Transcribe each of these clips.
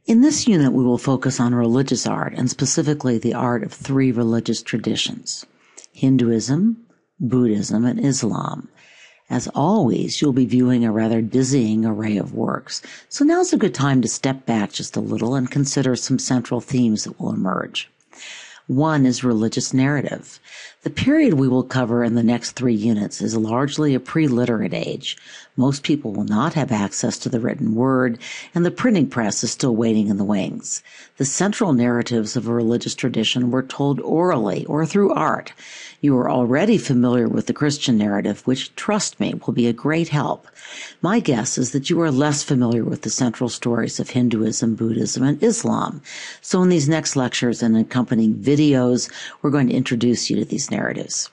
In this unit, we will focus on religious art, and specifically the art of three religious traditions: Hinduism, Buddhism, and Islam. As always, you'll be viewing a rather dizzying array of works, so now's a good time to step back just a little and consider some central themes that will emerge. One is religious narrative. The period we will cover in the next 3 units is largely a pre-literate age. Most people will not have access to the written word, and the printing press is still waiting in the wings. The central narratives of a religious tradition were told orally or through art. You are already familiar with the Christian narrative, which, trust me, will be a great help. My guess is that you are less familiar with the central stories of Hinduism, Buddhism, and Islam. So in these next lectures and accompanying videos, we're going to introduce you to these narratives.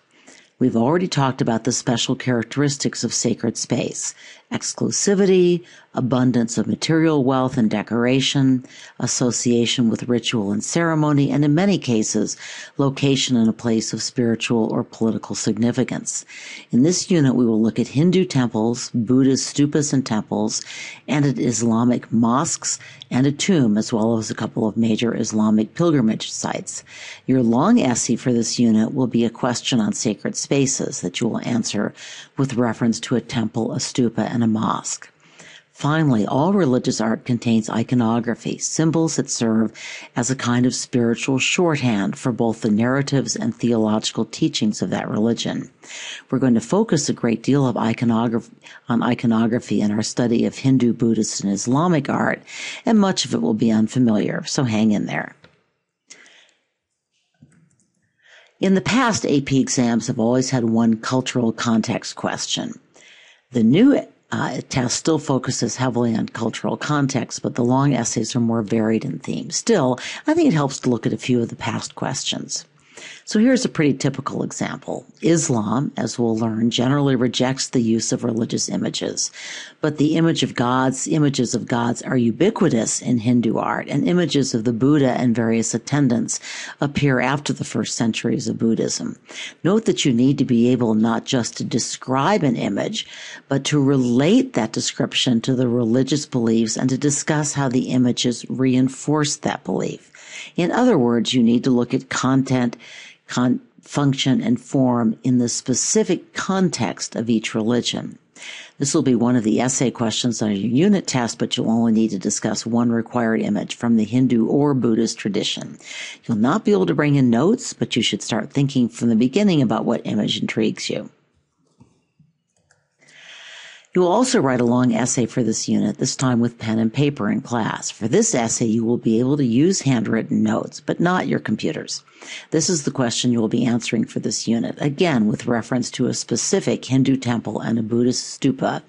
We've already talked about the special characteristics of sacred space: exclusivity, abundance of material wealth and decoration, association with ritual and ceremony, and in many cases, location in a place of spiritual or political significance. In this unit, we will look at Hindu temples, Buddhist stupas and temples, and at Islamic mosques and a tomb, as well as a couple of major Islamic pilgrimage sites. Your long essay for this unit will be a question on sacred spaces that you will answer with reference to a temple, a stupa, and a mosque. Finally, all religious art contains iconography, symbols that serve as a kind of spiritual shorthand for both the narratives and theological teachings of that religion. We're going to focus a great deal of iconography in our study of Hindu, Buddhist, and Islamic art, and much of it will be unfamiliar, so hang in there. In the past, AP exams have always had one cultural context question. The new test still focuses heavily on cultural context, but the long essays are more varied in theme. Still, I think it helps to look at a few of the past questions. So here's a pretty typical example. Islam, as we'll learn, generally rejects the use of religious images, but the images of gods are ubiquitous in Hindu art, and images of the Buddha and various attendants appear after the first centuries of Buddhism. Note that you need to be able not just to describe an image, but to relate that description to the religious beliefs and to discuss how the images reinforce that belief. In other words, you need to look at content, function, and form in the specific context of each religion. This will be one of the essay questions on your unit test, but you'll only need to discuss one required image from the Hindu or Buddhist tradition. You'll not be able to bring in notes, but you should start thinking from the beginning about what image intrigues you. You will also write a long essay for this unit, this time with pen and paper in class. For this essay, you will be able to use handwritten notes, but not your computers. This is the question you will be answering for this unit, again with reference to a specific Hindu temple and a Buddhist stupa,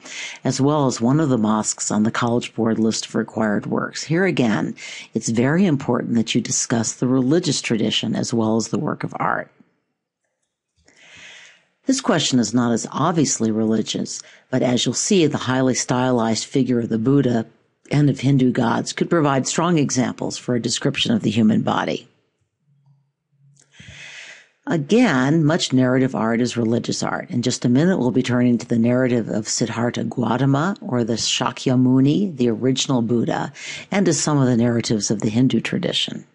as well as one of the mosques on the College Board list of required works. Here again, it's very important that you discuss the religious tradition as well as the work of art. This question is not as obviously religious, but as you'll see, the highly stylized figure of the Buddha and of Hindu gods could provide strong examples for a description of the human body. Again, much narrative art is religious art. In just a minute, we'll be turning to the narrative of Siddhartha Gautama, or the Shakyamuni, the original Buddha, and to some of the narratives of the Hindu tradition.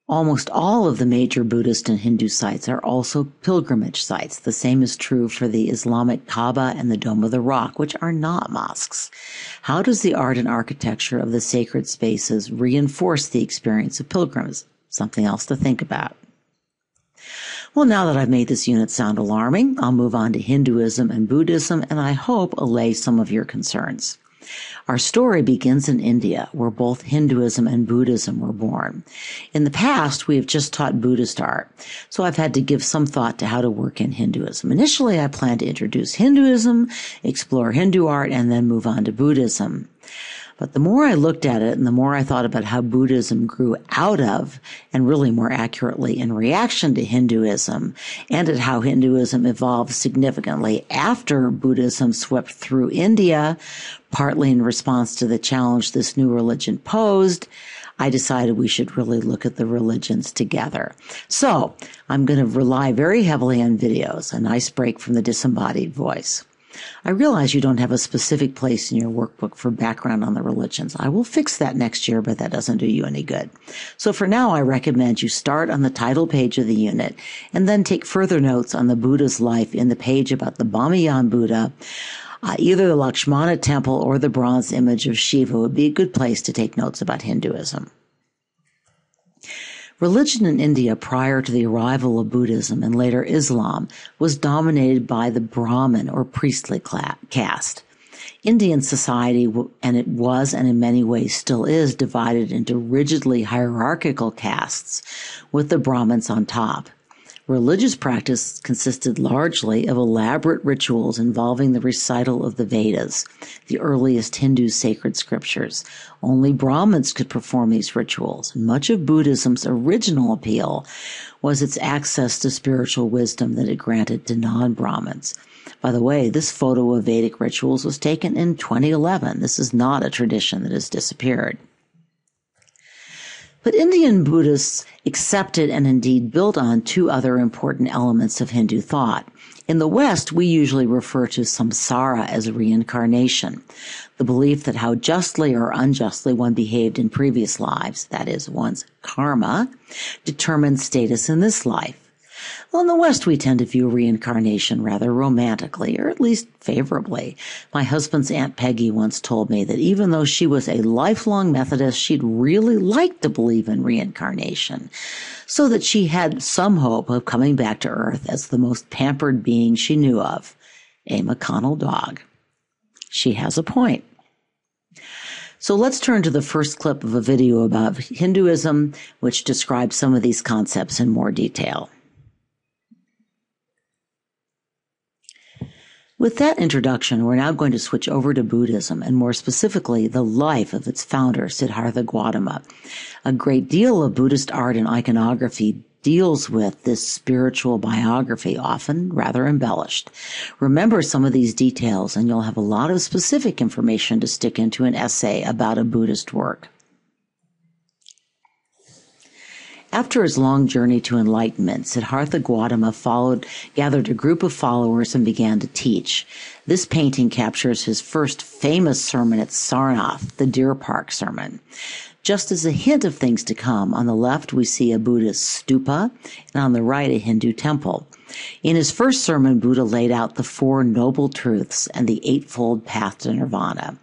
Almost all of the major Buddhist and Hindu sites are also pilgrimage sites. The same is true for the Islamic Kaaba and the Dome of the Rock, which are not mosques. How does the art and architecture of the sacred spaces reinforce the experience of pilgrims? Something else to think about. Well, now that I've made this unit sound alarming, I'll move on to Hinduism and Buddhism, and I hope allay some of your concerns. Our story begins in India, where both Hinduism and Buddhism were born. In the past, we have just taught Buddhist art, so I've had to give some thought to how to work in Hinduism. Initially, I planned to introduce Hinduism, explore Hindu art, and then move on to Buddhism. But the more I looked at it and the more I thought about how Buddhism grew out of, and really more accurately in reaction to Hinduism, and at how Hinduism evolved significantly after Buddhism swept through India, partly in response to the challenge this new religion posed, I decided we should really look at the religions together. So I'm going to rely very heavily on videos, a nice break from the disembodied voice. I realize you don't have a specific place in your workbook for background on the religions. I will fix that next year, but that doesn't do you any good. So for now, I recommend you start on the title page of the unit and then take further notes on the Buddha's life in the page about the Bamiyan Buddha. Either the Lakshmana temple or the bronze image of Shiva would be a good place to take notes about Hinduism. Religion in India prior to the arrival of Buddhism and later Islam was dominated by the Brahmin or priestly caste. Indian society, and it was and in many ways still is, divided into rigidly hierarchical castes with the Brahmins on top. Religious practice consisted largely of elaborate rituals involving the recital of the Vedas, the earliest Hindu sacred scriptures. Only Brahmins could perform these rituals, and much of Buddhism's original appeal was its access to spiritual wisdom that it granted to non-Brahmins. By the way, this photo of Vedic rituals was taken in 2011. This is not a tradition that has disappeared. But Indian Buddhists accepted and indeed built on two other important elements of Hindu thought. In the West, we usually refer to samsara as reincarnation, the belief that how justly or unjustly one behaved in previous lives, that is, one's karma, determines status in this life. Well, in the West, we tend to view reincarnation rather romantically, or at least favorably. My husband's Aunt Peggy once told me that even though she was a lifelong Methodist, she'd really like to believe in reincarnation, so that she had some hope of coming back to Earth as the most pampered being she knew of, a McConnell dog. She has a point. So let's turn to the first clip of a video about Hinduism, which describes some of these concepts in more detail. With that introduction, we're now going to switch over to Buddhism, and more specifically, the life of its founder, Siddhartha Gautama. A great deal of Buddhist art and iconography deals with this spiritual biography, often rather embellished. Remember some of these details, and you'll have a lot of specific information to stick into an essay about a Buddhist work. After his long journey to enlightenment, Siddhartha Gautama gathered a group of followers and began to teach. This painting captures his first famous sermon at Sarnath, the Deer Park sermon. Just as a hint of things to come, on the left we see a Buddhist stupa, and on the right a Hindu temple. In his first sermon, Buddha laid out the Four Noble Truths and the Eightfold Path to Nirvana.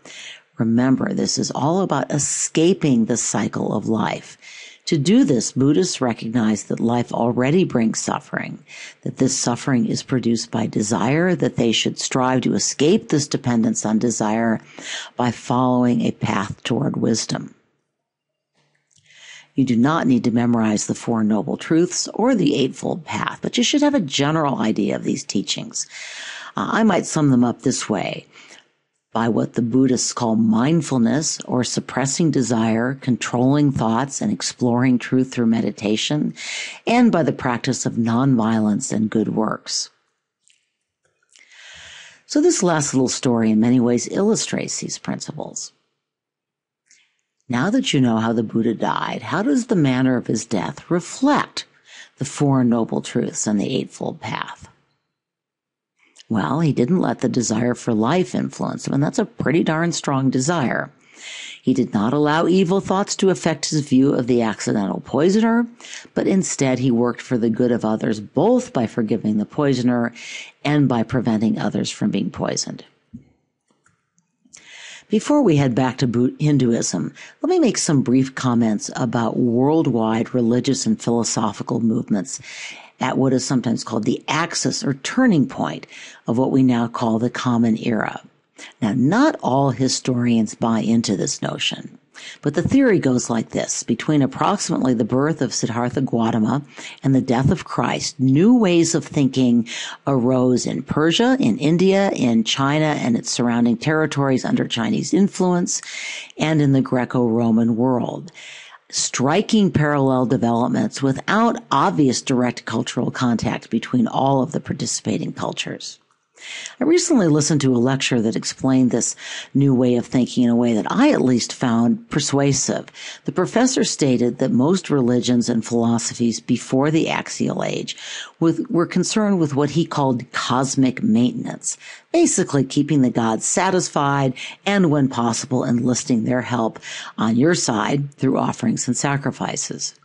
Remember, this is all about escaping the cycle of life. To do this, Buddhists recognize that life already brings suffering, that this suffering is produced by desire, that they should strive to escape this dependence on desire by following a path toward wisdom. You do not need to memorize the Four Noble Truths or the Eightfold Path, but you should have a general idea of these teachings. I might sum them up this way: by what the Buddhists call mindfulness, or suppressing desire, controlling thoughts, and exploring truth through meditation, and by the practice of nonviolence and good works. So this last little story in many ways illustrates these principles. Now that you know how the Buddha died, how does the manner of his death reflect the Four Noble Truths and the Eightfold Path? Well, he didn't let the desire for life influence him, and that's a pretty darn strong desire. He did not allow evil thoughts to affect his view of the accidental poisoner, but instead he worked for the good of others, both by forgiving the poisoner and by preventing others from being poisoned. Before we head back to Hinduism, let me make some brief comments about worldwide religious and philosophical movements at what is sometimes called the axis or turning point of what we now call the Common Era. Now, not all historians buy into this notion, but the theory goes like this. Between approximately the birth of Siddhartha Gautama and the death of Christ, new ways of thinking arose in Persia, in India, in China and its surrounding territories under Chinese influence, and in the Greco-Roman world. Striking parallel developments without obvious direct cultural contact between all of the participating cultures. I recently listened to a lecture that explained this new way of thinking in a way that I at least found persuasive. The professor stated that most religions and philosophies before the Axial Age were concerned with what he called cosmic maintenance, basically keeping the gods satisfied and, when possible, enlisting their help on your side through offerings and sacrifices.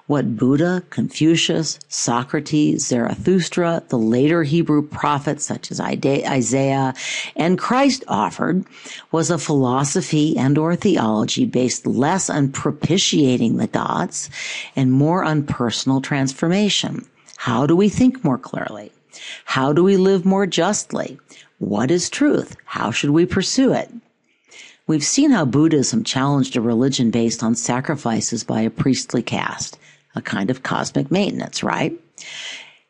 What Buddha, Confucius, Socrates, Zarathustra, the later Hebrew prophets such as Isaiah, and Christ offered was a philosophy and or theology based less on propitiating the gods and more on personal transformation. How do we think more clearly? How do we live more justly? What is truth? How should we pursue it? We've seen how Buddhism challenged a religion based on sacrifices by a priestly caste, a kind of cosmic maintenance, right?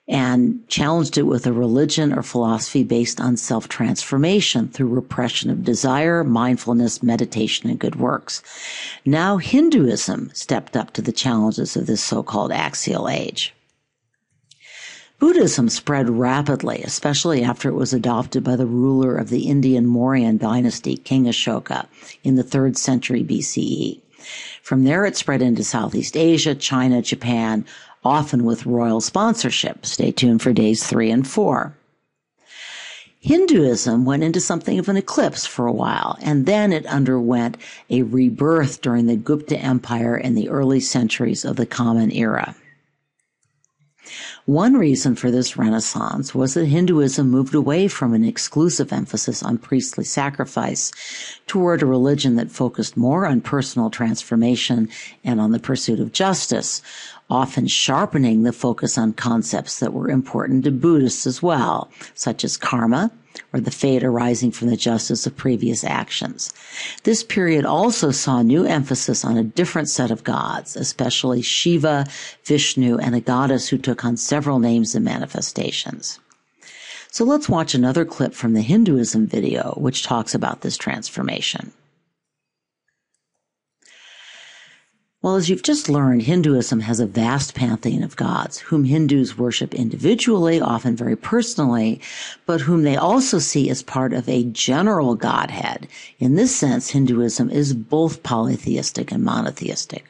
And challenged it with a religion or philosophy based on self-transformation through repression of desire, mindfulness, meditation, and good works. Now Hinduism stepped up to the challenges of this so-called Axial Age. Buddhism spread rapidly, especially after it was adopted by the ruler of the Indian Mauryan dynasty, King Ashoka, in the 3rd century BCE. From there, it spread into Southeast Asia, China, Japan, often with royal sponsorship. Stay tuned for days 3 and 4. Hinduism went into something of an eclipse for a while, and then it underwent a rebirth during the Gupta Empire in the early centuries of the Common Era. One reason for this renaissance was that Hinduism moved away from an exclusive emphasis on priestly sacrifice toward a religion that focused more on personal transformation and on the pursuit of justice, often sharpening the focus on concepts that were important to Buddhists as well, such as karma, or the fate arising from the justice of previous actions. This period also saw new emphasis on a different set of gods, especially Shiva, Vishnu, and a goddess who took on several names and manifestations. So let's watch another clip from the Hinduism video, which talks about this transformation. Well, as you've just learned, Hinduism has a vast pantheon of gods, whom Hindus worship individually, often very personally, but whom they also see as part of a general godhead. In this sense, Hinduism is both polytheistic and monotheistic.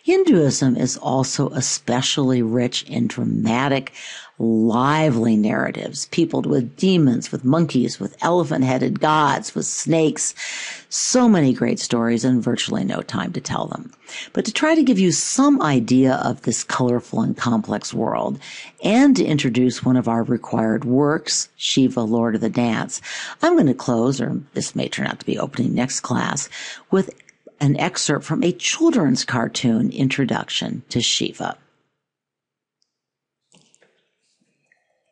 Hinduism is also especially rich in dramatic, lively narratives, peopled with demons, with monkeys, with elephant-headed gods, with snakes. So many great stories and virtually no time to tell them. But to try to give you some idea of this colorful and complex world, and to introduce one of our required works, Shiva, Lord of the Dance, I'm going to close, or this may turn out to be opening next class, with an excerpt from a children's cartoon introduction to Shiva.